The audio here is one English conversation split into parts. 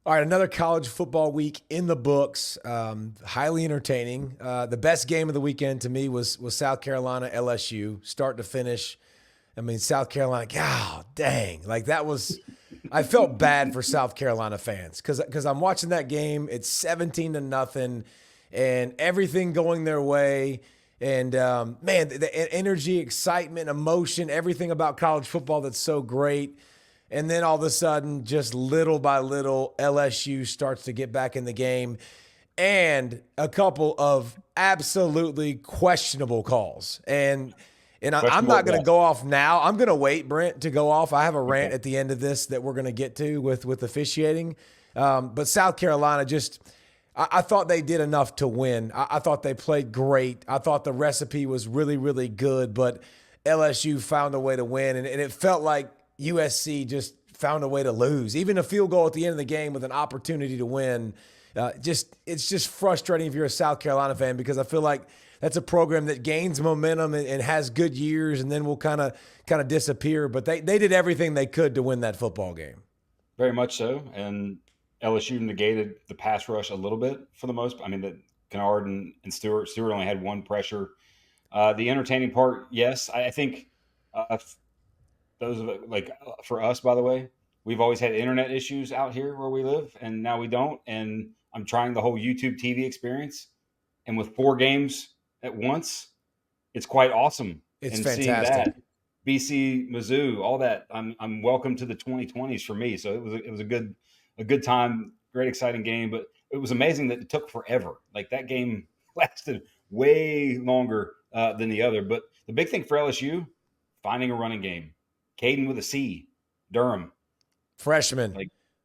All right, another college football week in the books. Highly entertaining. The best game of the weekend to me was South Carolina LSU, start to finish. I mean, South Carolina, God dang, like that was. I felt bad for South Carolina fans because I'm watching that game. It's 17-0, and everything going their way. And man, the energy, excitement, emotion, everything about college football that's so great. And then all of a sudden, just little by little, LSU starts to get back in the game. And a couple of absolutely questionable calls. And I'm not going to go off now. I'm going to wait, Brent, to go off. I have a rant at the end of this that we're going to get to with officiating. But South Carolina just – I thought they did enough to win. I thought they played great. I thought the recipe was really, really good. But LSU found a way to win. And it felt like USC just found a way to lose. Even a field goal at the end of the game with an opportunity to win. It's just frustrating if you're a South Carolina fan because I feel like that's a program that gains momentum and has good years and then will kind of disappear. But they did everything they could to win that football game. Very much so. And LSU negated the pass rush a little bit for the most. I mean, the Kennard and Stewart only had one pressure. The entertaining part, yes, I think those are like for us, by the way, we've always had internet issues out here where we live, and now we don't. And I'm trying the whole YouTube TV experience, and with 4 games at once, it's quite awesome. It's and fantastic. Seeing that, BC, Mizzou, all that, I'm welcome to the 2020s for me. So it was a good time, great exciting game, but it was amazing that it took forever. Like that game lasted way longer than the other. But the big thing for LSU, finding a running game. Caden with a C, Durham. Freshman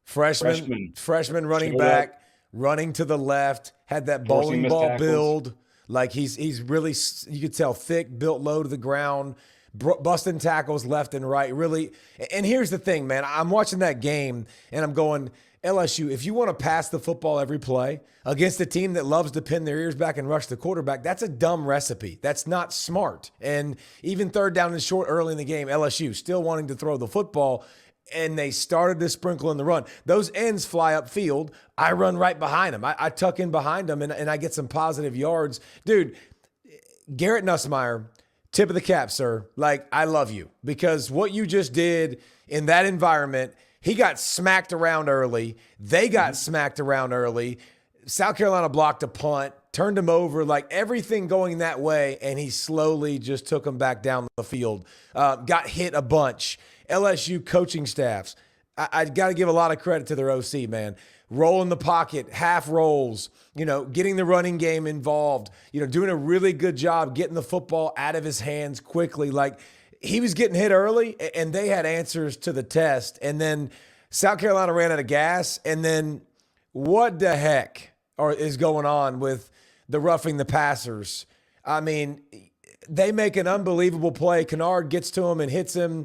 running back, running to the left, had that bowling ball build. Like he's really, you could tell, thick, built low to the ground, busting tackles left and right. Really, and here's the thing, man. I'm watching that game and I'm going, LSU, if you want to pass the football every play against a team that loves to pin their ears back and rush the quarterback, that's a dumb recipe. That's not smart. And even third down and short early in the game, LSU still wanting to throw the football, and they started to sprinkle in the run. Those ends fly upfield. I run right behind them. I tuck in behind them, and I get some positive yards. Dude, Garrett Nussmeier, tip of the cap, sir. Like, I love you because what you just did in that environment – he got smacked around early. They got smacked around early. South Carolina blocked a punt, turned him over, like everything going that way, and he slowly just took him back down the field. Got hit a bunch. LSU coaching staffs, I got to give a lot of credit to their OC, man. Rolling the pocket, half rolls, getting the running game involved, doing a really good job getting the football out of his hands quickly. Like, he was getting hit early, and they had answers to the test. And then South Carolina ran out of gas. And then what the heck is going on with the roughing the passers? I mean, they make an unbelievable play. Kennard gets to him and hits him,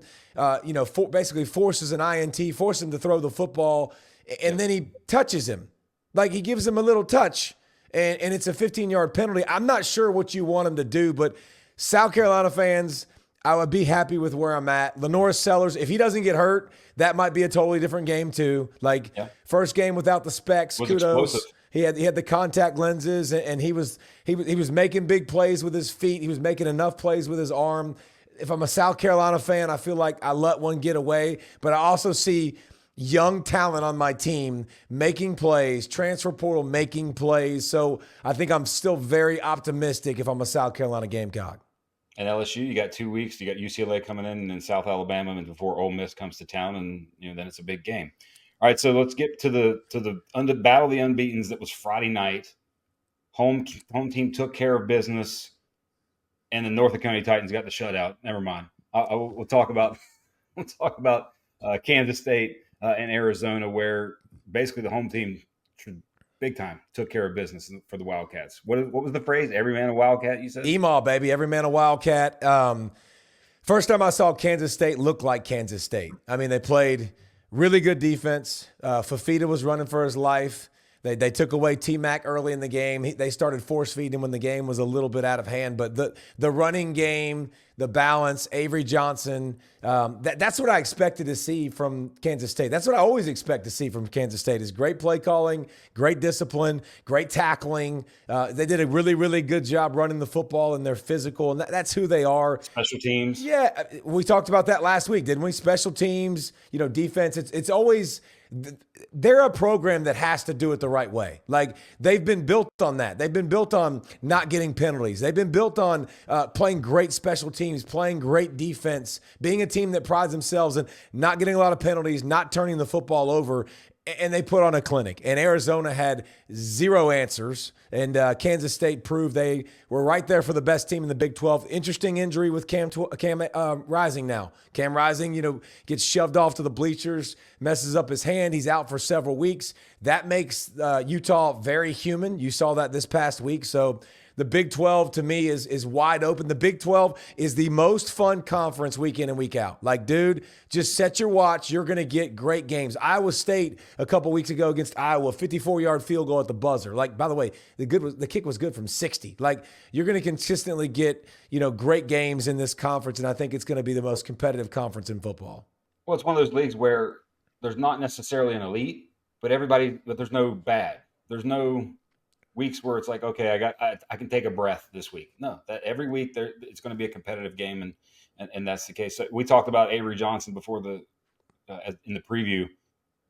basically forces an INT, forces him to throw the football, and then he touches him. Like, he gives him a little touch, and it's a 15-yard penalty. I'm not sure what you want him to do, but South Carolina fans – I would be happy with where I'm at. Lenoris Sellers, if he doesn't get hurt, that might be a totally different game too. Like, first game without the specs, kudos. Explosive. He had the contact lenses, and he was making big plays with his feet. He was making enough plays with his arm. If I'm a South Carolina fan, I feel like I let one get away. But I also see young talent on my team making plays, transfer portal making plays. So I think I'm still very optimistic if I'm a South Carolina Gamecock. And LSU, you got 2 weeks. You got UCLA coming in and then South Alabama, and before Ole Miss comes to town, and then it's a big game. All right, so let's get to the battle of the unbeatens. That was Friday night. Home team took care of business, and the Norfolk County Titans got the shutout. Never mind. We'll talk about Kansas State and Arizona, where basically the home team big time took care of business for the Wildcats. What was the phrase? Every man a Wildcat, you said? Email, baby. Every man a Wildcat. First time I saw Kansas State look like Kansas State. I mean, they played really good defense. Fafita was running for his life. They took away T-Mac early in the game. They started force feeding him when the game was a little bit out of hand. But the running game, the balance, Avery Johnson, that's what I expected to see from Kansas State. That's what I always expect to see from Kansas State is great play calling, great discipline, great tackling. They did a really, really good job running the football, and they're physical, and that's who they are. Special teams. Yeah, we talked about that last week, didn't we? Special teams, defense. It's always – they're a program that has to do it the right way. Like, they've been built on that. They've been built on not getting penalties. They've been built on playing great special teams, playing great defense, being a team that prides themselves in not getting a lot of penalties, not turning the football over. And they put on a clinic. And Arizona had zero answers. And Kansas State proved they were right there for the best team in the Big 12. Interesting injury with Cam Rising now. Cam Rising, gets shoved off to the bleachers, messes up his hand. He's out for several weeks. That makes Utah very human. You saw that this past week. So the Big 12 to me is wide open. The Big 12 is the most fun conference week in and week out. Like, dude, just set your watch. You're going to get great games. Iowa State a couple weeks ago against Iowa, 54-yard field goal at the buzzer. Like, by the way, the kick was good from 60. Like, you're going to consistently get, great games in this conference, and I think it's going to be the most competitive conference in football. Well, it's one of those leagues where there's not necessarily an elite, but there's no bad. There's no weeks where it's like, okay, I can take a breath this week. No, that every week it's going to be a competitive game, and that's the case. So we talked about Avery Johnson before in the preview,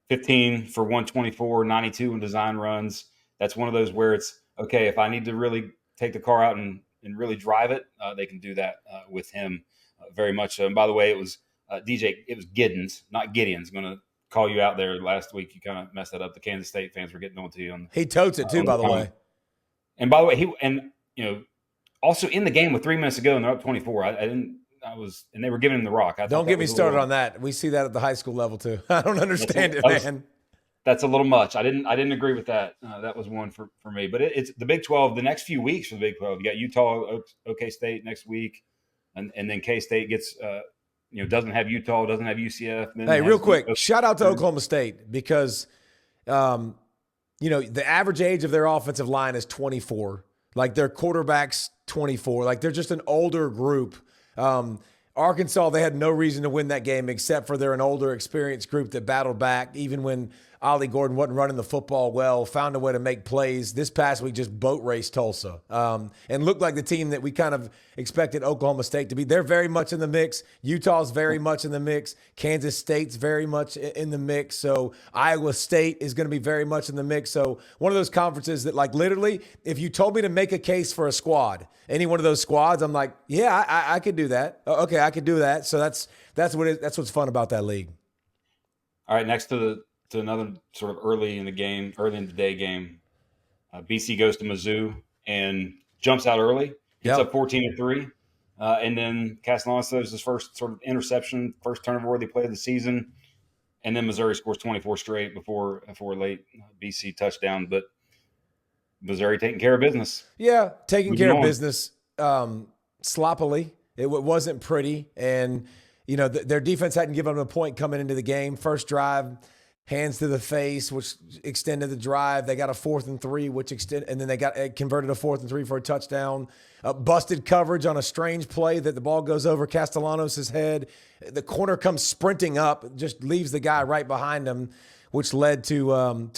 15 for 124, 92 in design runs. That's one of those where it's okay. If I need to really take the car out and really drive it, they can do that with him very much so. And by the way, it was Giddens, not Gideon's, going to call you out there last week. You kind of messed that up. The Kansas State fans were getting on to you. He totes it too, by the way. And by the way, also in the game with 3 minutes to go and they're up 24. And they were giving him the rock. Don't get me started on that. We see that at the high school level too. I don't understand it, man. That's a little much. I didn't agree with that. That was one for me. But it's the Big 12. The next few weeks for the Big 12, you got Utah, OK State next week, and then K State gets doesn't have Utah, doesn't have UCF. Hey, real quick, shout out to Oklahoma State because, the average age of their offensive line is 24. Like, their quarterback's 24. Like, they're just an older group. Arkansas, they had no reason to win that game except for they're an older, experienced group that battled back even when Ollie Gordon wasn't running the football well, found a way to make plays. This past week just boat raced Tulsa and looked like the team that we kind of expected Oklahoma State to be. They're very much in the mix. Utah's very much in the mix. Kansas State's very much in the mix. So Iowa State is going to be very much in the mix. So one of those conferences that, like, literally, if you told me to make a case for a squad, any one of those squads, I'm like, yeah, I could do that. Okay, I could do that. So that's what's fun about that league. All right, next to another sort of early in the day game, BC goes to Mizzou and jumps out early. Gets up 14-3, and then Castellanos throws his first sort of interception, first turnover-worthy play of the season, and then Missouri scores 24 straight before a late BC touchdown. But Missouri taking care of business. Yeah, taking care of business sloppily. It wasn't pretty, and their defense hadn't given them a point coming into the game. First drive, hands to the face, which extended the drive. They got a 4th and 3, and then they got converted a 4th and 3 for a touchdown. Busted coverage on a strange play that the ball goes over Castellanos' head. The corner comes sprinting up, just leaves the guy right behind him, which led to a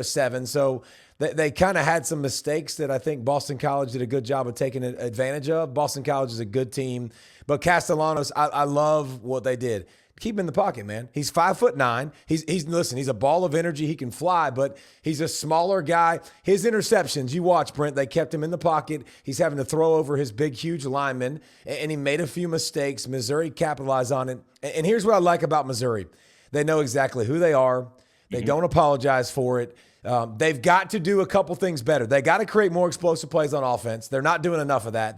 7. So they kind of had some mistakes that I think Boston College did a good job of taking advantage of. Boston College is a good team, but Castellanos, I love what they did. Keep him in the pocket, man. He's 5'9". He's a ball of energy. He can fly, but he's a smaller guy. His interceptions, you watch, Brent, they kept him in the pocket. He's having to throw over his big, huge lineman, and he made a few mistakes. Missouri capitalized on it. And here's what I like about Missouri. They know exactly who they are. They don't apologize for it. They've got to do a couple things better. They got to create more explosive plays on offense. They're not doing enough of that.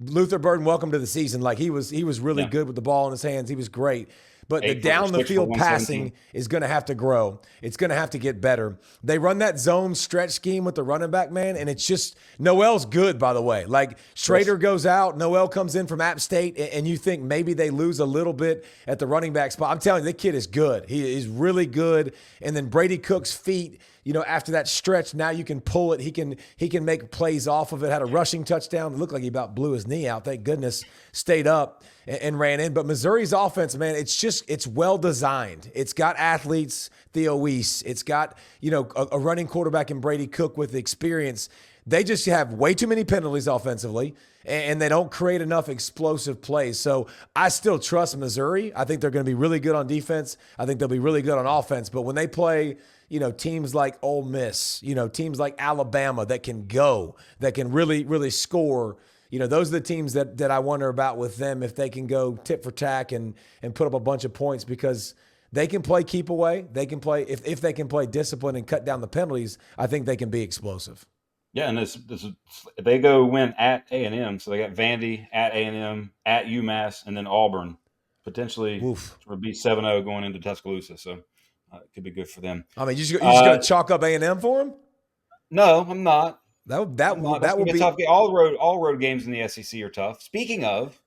Luther Burden, welcome to the season. Like, he was really good with the ball in his hands. He was great. But the 8 down the for field 117. passing is going to have to grow. It's going to have to get better. They run that zone stretch scheme with the running back, man, and it's just Noel's good, by the way. Like Schrader goes out, Noel comes in from App State, and you think maybe they lose a little bit at the running back spot. I'm telling you, the kid is good. He is really good. And then Brady Cook's feet, after that stretch, now you can pull it. He can make plays off of it. Had a rushing touchdown. It looked like he about blew his knee out. Thank goodness. Stayed up and ran in. But Missouri's offense, man, it's well designed. It's got athletes, Theo Weiss. It's got, a running quarterback in Brady Cook with experience. They just have way too many penalties offensively, and they don't create enough explosive plays. So I still trust Missouri. I think they're going to be really good on defense. I think they'll be really good on offense. But when they play, teams like Ole Miss, teams like Alabama that can really, really score, those are the teams that I wonder about with them, if they can go tit for tat and put up a bunch of points, because they can play keep away. They can play, if they can play discipline and cut down the penalties, I think they can be explosive. Yeah, and this they go win at A&M, so they got Vandy at A&M, at UMass, and then Auburn. Potentially would be 7-0 going into Tuscaloosa, so it could be good for them. I mean, you just going to chalk up A&M for them? No, I'm not. That would be a tough game. All road games in the SEC are tough. Speaking of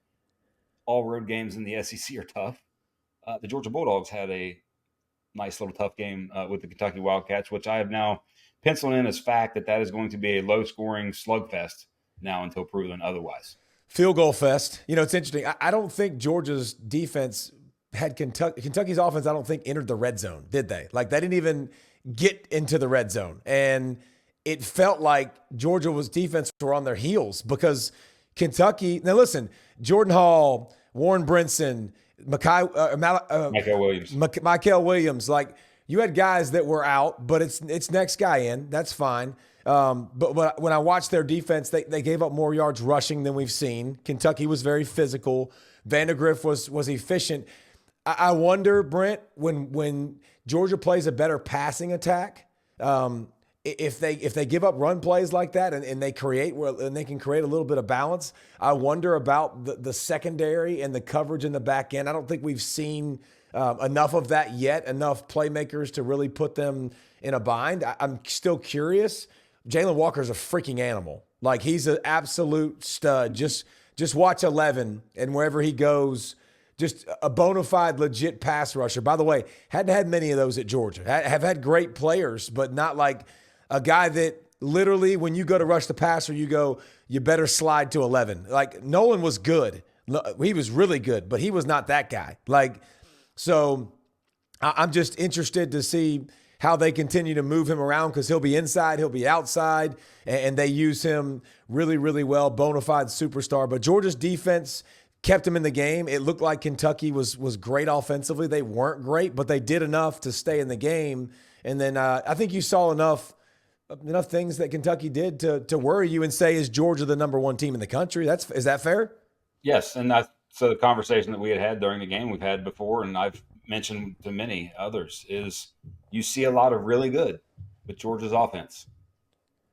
all road games in the SEC are tough, the Georgia Bulldogs had a nice little tough game with the Kentucky Wildcats, which I have now penciled in as fact that is going to be a low-scoring slugfest now until proven otherwise. Field goal fest. It's interesting. I don't think Georgia's defense had Kentucky's offense, I don't think, entered the red zone, did they? Like, they didn't even get into the red zone. And it felt like Georgia's defense were on their heels, because Kentucky – now, listen, Jordan Hall, Warren Brinson, Michael Williams, like – you had guys that were out, but it's next guy in. That's fine. But when I watched their defense, they gave up more yards rushing than we've seen. Kentucky was very physical. Vandegrift was efficient. I wonder, Brent, when Georgia plays a better passing attack, if they give up run plays like that and they can create a little bit of balance, I wonder about the secondary and the coverage in the back end. I don't think we've seen enough of that yet, enough playmakers to really put them in a bind. I'm still curious. Jalen Walker's a freaking animal. Like, he's an absolute stud. Just watch 11, and wherever he goes, just a bona fide, legit pass rusher. By the way, hadn't had many of those at Georgia. Have had great players, but not like a guy that literally, when you go to rush the passer, you better slide to 11. Like, Nolan was good. He was really good, but he was not that guy. So I'm just interested to see how they continue to move him around, because he'll be inside, he'll be outside, and they use him really, really well, bona fide superstar. But Georgia's defense kept him in the game. It looked like Kentucky was great offensively. They weren't great, but they did enough to stay in the game. And then I think you saw enough things that Kentucky did to worry you and say, is Georgia the number one team in the country? Is that fair? Yes, and so the conversation that we had during the game we've had before, and I've mentioned to many others, is you see a lot of really good with Georgia's offense.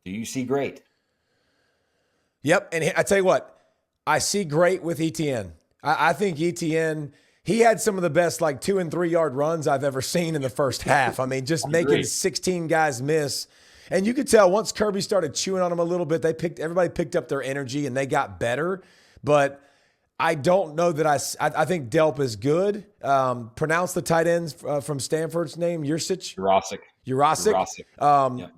Do you see great? Yep, and I tell you what, I see great with ETN. I think ETN, he had some of the best 2 and 3 yard runs I've ever seen in the first half. I mean, just making 16 guys miss. And you could tell once Kirby started chewing on them a little bit, everybody picked up their energy and they got better. But I don't know that I think Delp is good. Pronounce the tight ends from Stanford's name, Jurasic.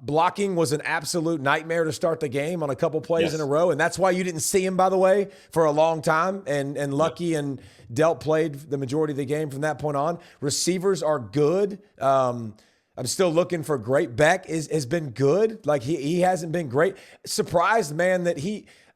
Blocking was an absolute nightmare to start the game on a couple plays in a row, and that's why you didn't see him, by the way, for a long time. And Lucky and Delp played the majority of the game from that point on. Receivers are good. I'm still looking for great. Beck has been good. Like, he hasn't been great. Surprised, man, that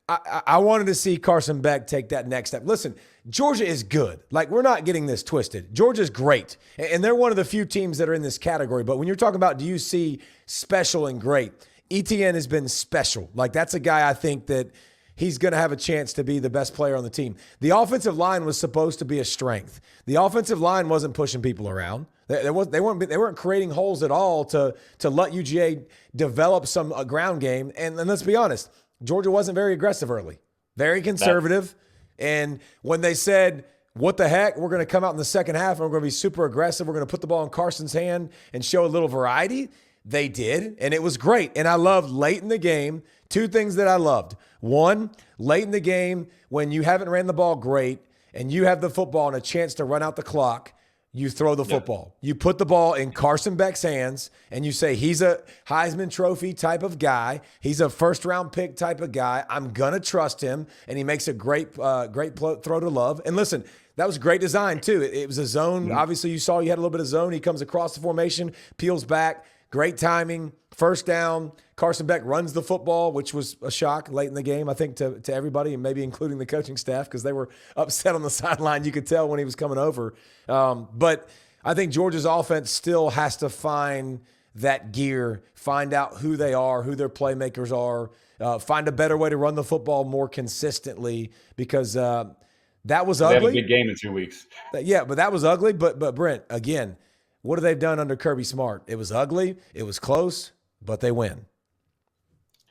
I wanted to see Carson Beck take that next step. Listen, Georgia is good. Like, we're not getting this twisted. Georgia's great. And they're one of the few teams that are in this category. But when you're talking about, do you see special and great? ETN has been special. Like, that's a guy I think that he's going to have a chance to be the best player on the team. The offensive line was supposed to be a strength. The offensive line wasn't pushing people around. They weren't creating holes at all to let UGA develop some ground game. And let's be honest, Georgia wasn't very aggressive early, very conservative. And when they said, what the heck? We're going to come out in the second half and we're going to be super aggressive. We're going to put the ball in Carson's hand and show a little variety. They did, and it was great. And I loved late in the game, two things that I loved. One, late in the game, when you haven't ran the ball great and you have the football and a chance to run out the clock, you throw the football. You put the ball in Carson Beck's hands and you say, he's a Heisman Trophy type of guy. He's a first-round pick type of guy. I'm going to trust him, and he makes a great throw to Love. And listen, that was great design too. It was a zone. Mm-hmm. Obviously, you saw you had a little bit of zone. He comes across the formation, peels back. Great timing. First down. Carson Beck runs the football, which was a shock late in the game, I think, to everybody, and maybe including the coaching staff because they were upset on the sideline. You could tell when he was coming over. But I think Georgia's offense still has to find that gear, find out who they are, who their playmakers are, find a better way to run the football more consistently because that was ugly. They have a big game in 2 weeks. Yeah, but that was ugly. But Brent, again, what have they done under Kirby Smart? It was ugly. It was close, but they win.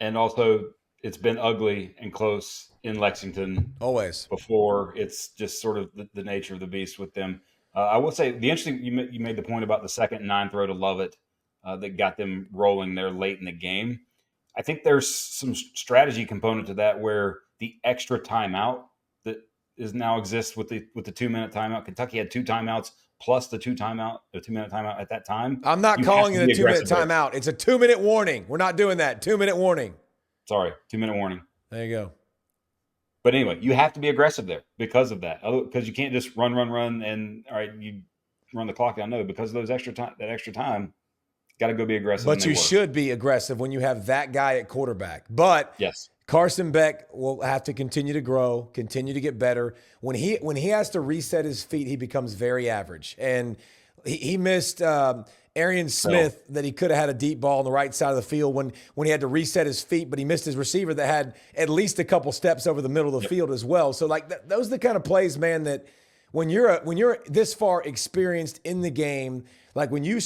And also, it's been ugly and close in Lexington. Always. Before. It's just sort of the nature of the beast with them. I will say, the interesting, you made the point about the second and 9 throw to Lovett that got them rolling there late in the game. I think there's some strategy component to that where the extra timeout that is now exists with the 2-minute timeout. Kentucky had 2 timeouts plus the 2-minute timeout at that time. I'm not calling it a 2-minute timeout. It's a 2-minute warning. We're not doing that. 2-minute warning. Sorry, 2-minute warning. There you go. But anyway, you have to be aggressive there because of that. Because you can't just run, and all right, you run the clock down. No, because of those extra time, got to go be aggressive. But you should be aggressive when you have that guy at quarterback. But yes. Carson Beck will have to continue to grow, continue to get better. When he has to reset his feet, he becomes very average. And he missed Arian Smith that he could have had a deep ball on the right side of the field when he had to reset his feet, but he missed his receiver that had at least a couple steps over the middle of the field as well. So like those are the kind of plays, man, that when you're this far experienced in the game, like when you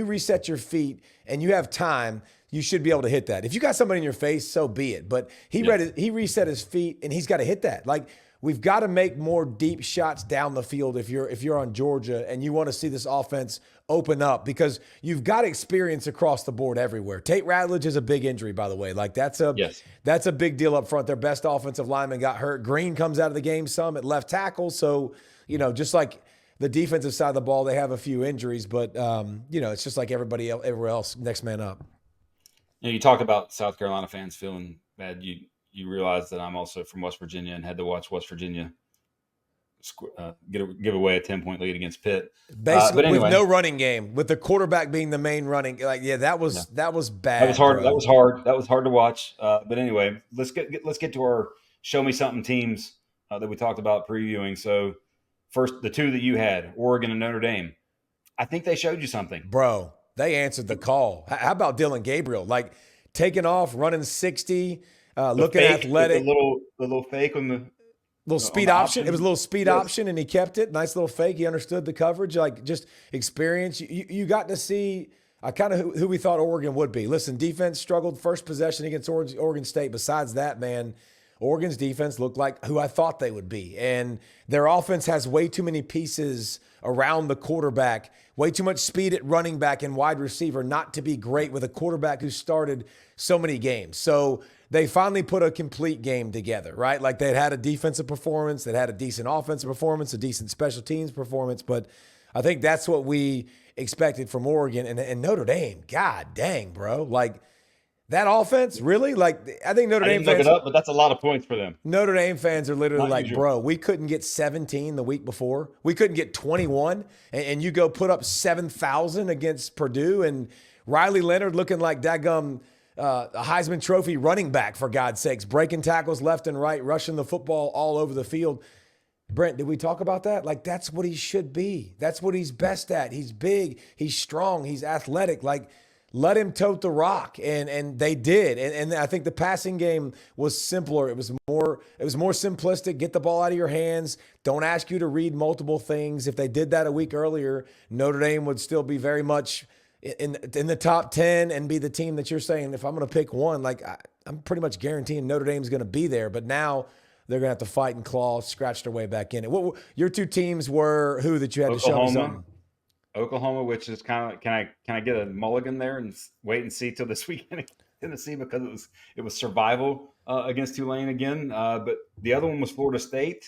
reset your feet and you have time, you should be able to hit that. If you got somebody in your face, so be it. But he reset his feet, and he's got to hit that. Like, we've got to make more deep shots down the field if you're on Georgia and you want to see this offense open up because you've got experience across the board everywhere. Tate Ratledge is a big injury, by the way. Like, that's a big deal up front. Their best offensive lineman got hurt. Green comes out of the game some at left tackle. So, just like the defensive side of the ball, they have a few injuries. But, it's just like everybody everywhere else, next man up. You talk about South Carolina fans feeling bad. You realize that I'm also from West Virginia and had to watch West Virginia give away a 10-point lead against Pitt. Basically, but anyway, with no running game, with the quarterback being the main running. That was bad. That was hard. Bro. That was hard to watch. But anyway, let's get to our show me something teams that we talked about previewing. So first, the two that you had, Oregon and Notre Dame. I think they showed you something, bro. They answered the call. How about Dylan Gabriel? Like, taking off, running 60, looking athletic. The little fake on the little speed option. It was a little speed option, and he kept it. Nice little fake. He understood the coverage, like just experience. You got to see kind of who we thought Oregon would be. Listen, defense struggled first possession against Oregon State. Besides that, man, Oregon's defense looked like who I thought they would be. And their offense has way too many pieces around the quarterback, way too much speed at running back and wide receiver not to be great with a quarterback who started so many games. So they finally put a complete game together, right? Like, they'd had a defensive performance, they'd had a decent offensive performance, a decent special teams performance. But I think that's what we expected from Oregon. And Notre Dame, god dang, bro. Like, that offense, really? Like, I think Notre Dame fans look it up, but that's a lot of points for them. Notre Dame fans are literally like, usual. bro, we couldn't get 17 the week before. We couldn't get 21, and you go put up 7,000 against Purdue, and Riley Leonard looking like daggum a Heisman Trophy running back, for God's sakes, breaking tackles left and right, rushing the football all over the field. Brent, did we talk about that? Like, that's what he should be. That's what he's best at. He's big, he's strong, he's athletic. Like, let him tote the rock, and they did. And I think the passing game was simpler. It was more simplistic. Get the ball out of your hands. Don't ask you to read multiple things. If they did that a week earlier, Notre Dame would still be very much in the top 10 and be the team that you're saying, if I'm going to pick one, like, I'm pretty much guaranteeing Notre Dame's going to be there. But now they're going to have to fight and claw, scratch their way back in it. What your two teams were who that you had to show me something? Oklahoma, which is kind of can I get a mulligan there and wait and see till this weekend in Tennessee, because it was survival against Tulane again. But the other one was Florida State,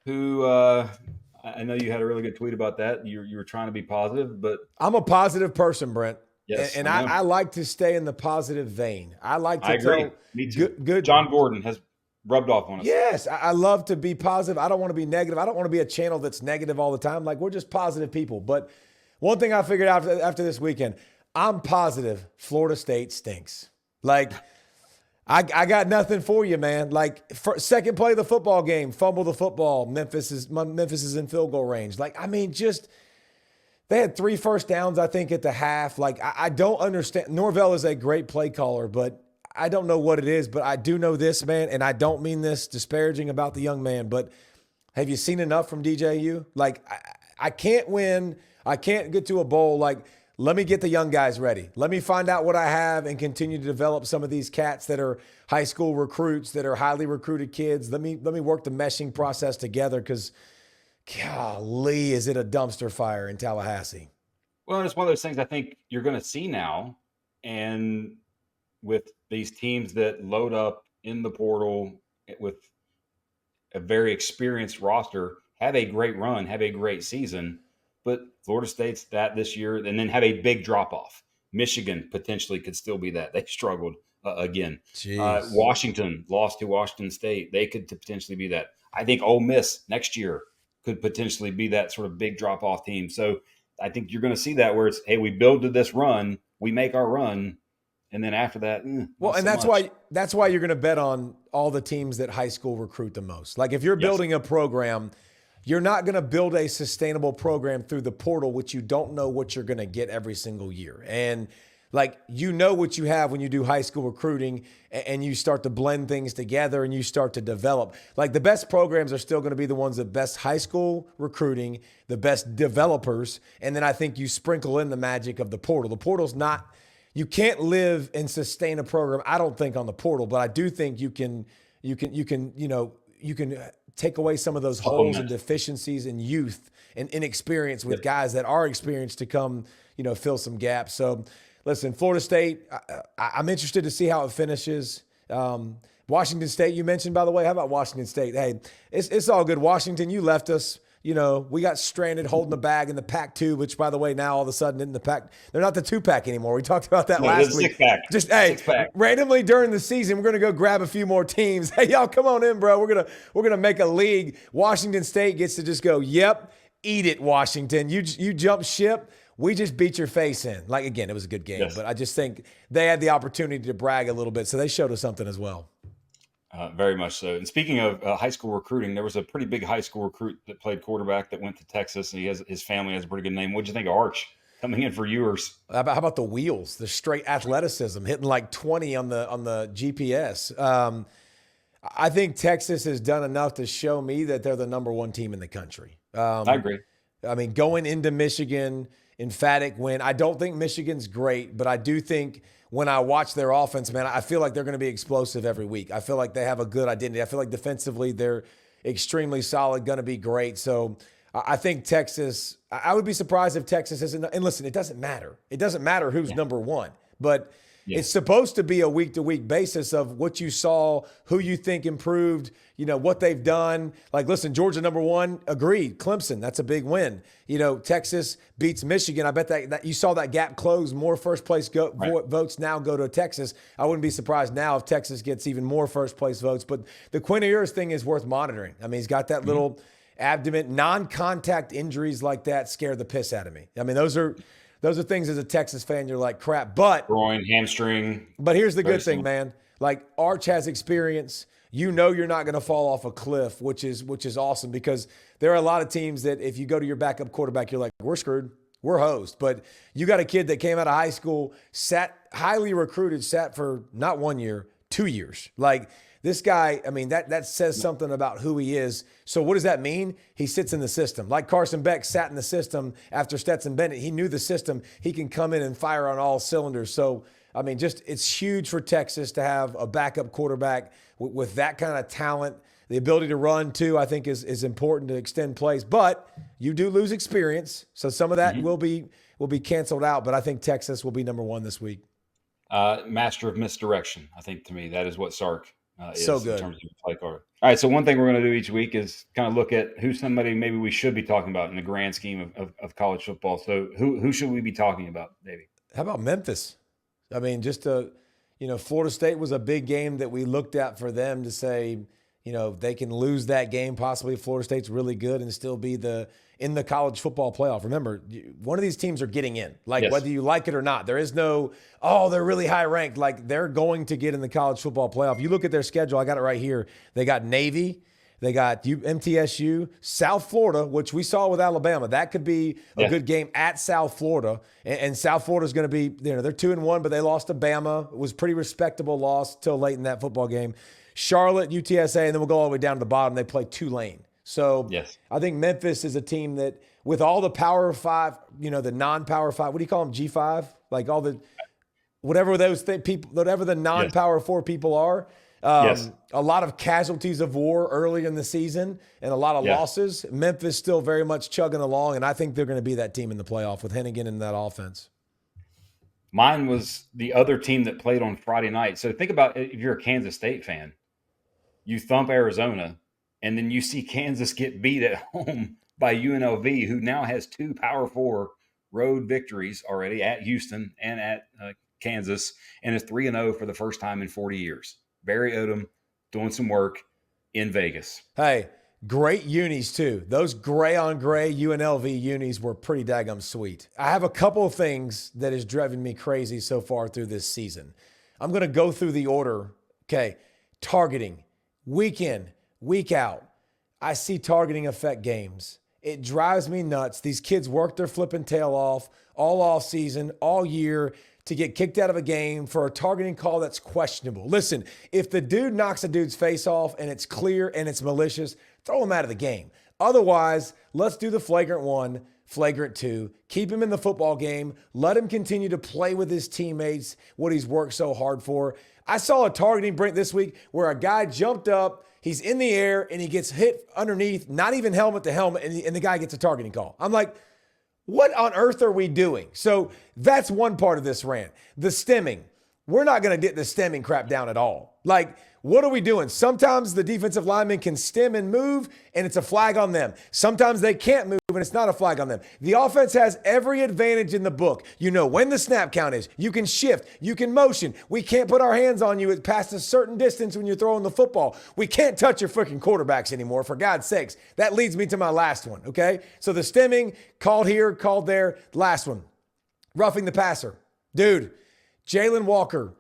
who I know you had a really good tweet about that. You were trying to be positive, but I'm a positive person, Brent. Yes, and I like to stay in the positive vein. I like to agree. Me too. Good. John Gordon has rubbed off on us. Yes, I love to be positive. I don't want to be negative. I don't want to be a channel that's negative all the time. Like, we're just positive people. But one thing I figured out after this weekend, I'm positive Florida State stinks. Like, I got nothing for you, man. Like, second play of the football game, fumble the football. Memphis is in field goal range. Like, I mean, just they had 3 first downs, I think, at the half. Like, I don't understand. Norvell is a great play caller, but I don't know what it is. But I do know this, man, and I don't mean this disparaging about the young man, but have you seen enough from DJU? Like, I can't win. I can't get to a bowl. Like, let me get the young guys ready. Let me find out what I have and continue to develop some of these cats that are high school recruits, that are highly recruited kids. Let me work the meshing process together, because golly, is it a dumpster fire in Tallahassee. Well, it's one of those things I think you're going to see now. And with these teams that load up in the portal with a very experienced roster, have a great run, have a great season. But Florida State's that this year, and then have a big drop-off. Michigan potentially could still be that. They struggled again. Washington lost to Washington State. They could potentially be that. I think Ole Miss next year could potentially be that sort of big drop-off team. So I think you're going to see that where it's, hey, we build to this run, we make our run, and then after that, well, and that's why you're going to bet on all the teams that high school recruit the most. Like, if you're building a program, you're not going to build a sustainable program through the portal, which you don't know what you're going to get every single year. And like, you know what you have when you do high school recruiting and you start to blend things together and you start to develop. Like, the best programs are still going to be the ones that best high school recruiting, the best developers. And then I think you sprinkle in the magic of the portal. The portal's not, you can't live and sustain a program, I don't think, on the portal, but I do think you can take away some of those holes and deficiencies in youth and inexperience with guys that are experienced to come, fill some gaps. So listen, Florida State, I'm interested to see how it finishes. Washington State, you mentioned, by the way. How about Washington State? Hey, it's all good. Washington, you left us. We got stranded holding the bag in the Pac-2, which, by the way, now all of a sudden in the Pac, they're not the 2-pack anymore. We talked about that last week. 6-pack. Just randomly during the season, we're gonna go grab a few more teams. Hey, y'all, come on in, bro. We're gonna make a league. Washington State gets to just go, yep, eat it, Washington. You jump ship. We just beat your face in. Like, again, it was a good game, but I just think they had the opportunity to brag a little bit, so they showed us something as well. Very much so. And speaking of high school recruiting, there was a pretty big high school recruit that played quarterback that went to Texas, and his family has a pretty good name. What'd you think of Arch coming in for yours? How about the wheels, the straight athleticism, hitting like 20 on the GPS? I think Texas has done enough to show me that they're the number 1 team in the country. I agree. I mean, going into Michigan, emphatic win. I don't think Michigan's great, but I do think when I watch their offense, man, I feel like they're going to be explosive every week. I feel like they have a good identity. I feel like defensively they're extremely solid, going to be great. So I think Texas, I would be surprised if Texas isn't. And listen, it doesn't matter. It doesn't matter who's number 1, but it's supposed to be a week-to-week basis of what you saw, who you think improved, what they've done. Like, listen, Georgia number 1, agreed. Clemson, that's a big win. Texas beats Michigan. I bet that you saw that gap close. More first-place votes now go to Texas. I wouldn't be surprised now if Texas gets even more first-place votes. But the Quinn Ewers thing is worth monitoring. I mean, he's got that little abdomen. Non-contact injuries like that scare the piss out of me. I mean, those are things as a Texas fan, you're like, crap. But groin, hamstring. But here's the good thing, man. Like, Arch has experience. You're not going to fall off a cliff, which is awesome, because there are a lot of teams that if you go to your backup quarterback, you're like, we're screwed. We're hosed. But you got a kid that came out of high school, highly recruited, sat for not 1 year, 2 years. Like, This guy, I mean, that says something about who he is. So what does that mean? He sits in the system. Like Carson Beck sat in the system after Stetson Bennett. He knew the system. He can come in and fire on all cylinders. So, I mean, just it's huge for Texas to have a backup quarterback with that kind of talent. The ability to run, too, I think is important to extend plays. But you do lose experience, so some of that will be canceled out. But I think Texas will be number one this week. Master of misdirection. I think to me that is what Sark is so good. In terms of the play card. All right, so one thing we're going to do each week is kind of look at who's somebody maybe we should be talking about in the grand scheme of college football. So who should we be talking about, Davey? How about Memphis? I mean, Florida State was a big game that we looked at for them to say, they can lose that game. Possibly Florida State's really good and still be in the college football playoff. Remember, one of these teams are getting in, whether you like it or not. There is no, they're really high ranked. Like they're going to get in the college football playoff. You look at their schedule. I got it right here. They got Navy. They got MTSU, South Florida, which we saw with Alabama. That could be a good game at South Florida. And South Florida is going to be, they're 2-1, but they lost to Bama. It was a pretty respectable loss till late in that football game. Charlotte, UTSA, and then we'll go all the way down to the bottom. They play Tulane. So I think Memphis is a team that, with all the Power 5, the non-Power 5, what do you call them, G5? Like all the, whatever those people, whatever the non-Power 4 people are. A lot of casualties of war early in the season and a lot of losses. Memphis still very much chugging along, and I think they're going to be that team in the playoff with Hennigan in that offense. Mine was the other team that played on Friday night. So think about if you're a Kansas State fan, you thump Arizona, and then you see Kansas get beat at home by UNLV, who now has 2 Power 4 road victories already at Houston and at Kansas, and is 3-0 for the first time in 40 years. Barry Odom doing some work in Vegas. Hey, great unis too. Those gray-on-gray UNLV unis were pretty daggum sweet. I have a couple of things that is driving me crazy so far through this season. I'm going to go through the order. Okay, targeting. Week in, week out, I see targeting affect games. It drives me nuts. These kids work their flipping tail off all season, all year to get kicked out of a game for a targeting call that's questionable. Listen, if the dude knocks a dude's face off and it's clear and it's malicious, throw him out of the game. Otherwise, let's do the flagrant 1, flagrant 2, keep him in the football game, let him continue to play with his teammates, what he's worked so hard for. I saw a targeting, Brent, this week where a guy jumped up, he's in the air, and he gets hit underneath, not even helmet to helmet, and the guy gets a targeting call. I'm like, what on earth are we doing? So that's one part of this rant. The stemming. We're not going to get the stemming crap down at all. Like, what are we doing? Sometimes the defensive linemen can stem and move, and it's a flag on them. Sometimes they can't move, and it's not a flag on them. The offense has every advantage in the book. You know when the snap count is. You can shift. You can motion. We can't put our hands on you past a certain distance when you're throwing the football. We can't touch your freaking quarterbacks anymore, for God's sakes. That leads me to my last one, okay? So the stemming, called here, called there. Last one, roughing the passer. Dude, Jalen Walker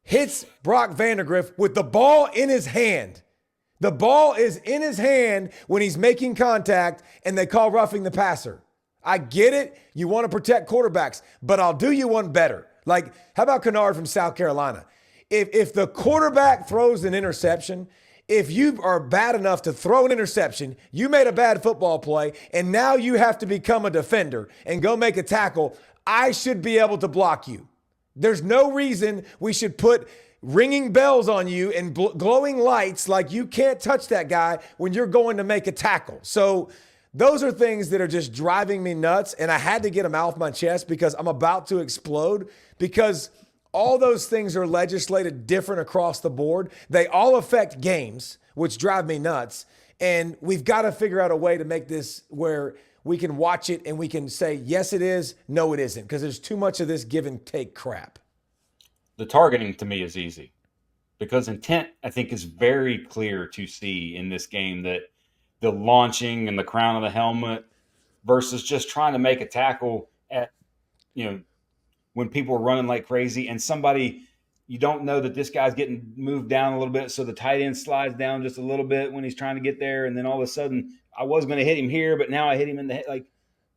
hits Brock Vandagriff with the ball in his hand. The ball is in his hand when he's making contact, and they call roughing the passer. I get it. You want to protect quarterbacks, but I'll do you one better. Like, how about Kennard from South Carolina? If the quarterback throws an interception, if you are bad enough to throw an interception, you made a bad football play, and now you have to become a defender and go make a tackle, I should be able to block you. There's no reason we should put ringing bells on you and glowing lights like you can't touch that guy when you're going to make a tackle. So those are things that are just driving me nuts, and I had to get them out of my chest because I'm about to explode, because all those things are legislated different across the board. They all affect games, which drive me nuts, and we've got to figure out a way to make this where we can watch it and we can say, yes, it is, no, it isn't, because there's too much of this give and take crap. The targeting to me is easy because intent, I think, is very clear to see in this game, that the launching and the crown of the helmet versus just trying to make a tackle at, when people are running like crazy and somebody, you don't know that this guy's getting moved down a little bit. So the tight end slides down just a little bit when he's trying to get there. And then all of a sudden I was going to hit him here, but now I hit him in the head. Like,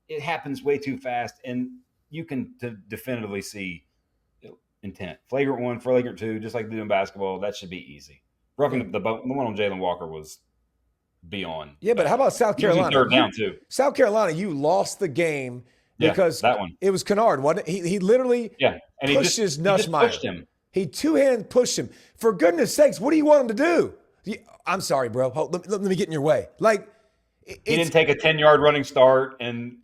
it happens way too fast. And you can definitively see intent. Flagrant 1, flagrant 2, just like they do in basketball. That should be easy. roughing the one on Jalen Walker was beyond. Yeah, but how about South Carolina? Third down too. South Carolina, you lost the game because that one. It was Kennard, wasn't it? He literally and pushed his Nussmeier. He pushed him. He two-hand pushed him. For goodness sakes, what do you want him to do? I'm sorry, bro. Let me get in your way. Like, he didn't take a 10-yard running start, and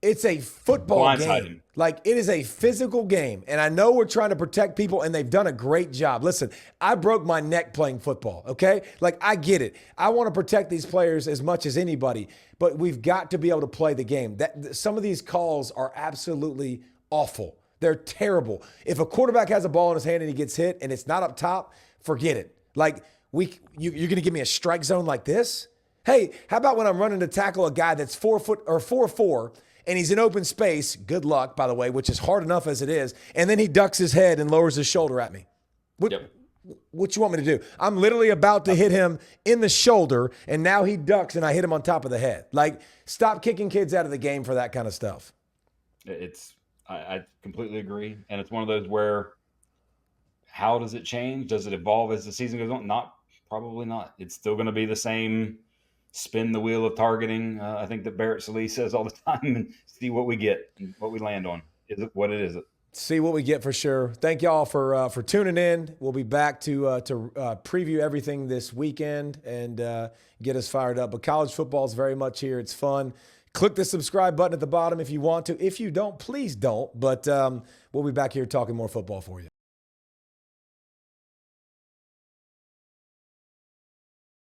it's a football game. Him. Like, it is a physical game. And I know we're trying to protect people, and they've done a great job. Listen, I broke my neck playing football, okay? Like, I get it. I want to protect these players as much as anybody, but we've got to be able to play the game. Some of these calls are absolutely awful. They're terrible. If a quarterback has a ball in his hand and he gets hit and it's not up top, forget it. Like, you're going to give me a strike zone like this? Hey, how about when I'm running to tackle a guy that's 4 foot or 4'4", and he's in open space, good luck, by the way, which is hard enough as it is, and then he ducks his head and lowers his shoulder at me. What you want me to do? I'm literally about to hit him in the shoulder, and now he ducks, and I hit him on top of the head. Like, stop kicking kids out of the game for that kind of stuff. I completely agree, and it's one of those where, how does it change? Does it evolve as the season goes on? Probably not. It's still going to be the same spin the wheel of targeting. I think that Barrett Sallee says all the time, and see what we get and what we land on. Is it what it is? See what we get for sure. Thank y'all for tuning in. We'll be back to preview everything this weekend and get us fired up. But college football is very much here. It's fun. Click the subscribe button at the bottom if you want to. If you don't, please don't. But we'll be back here talking more football for you.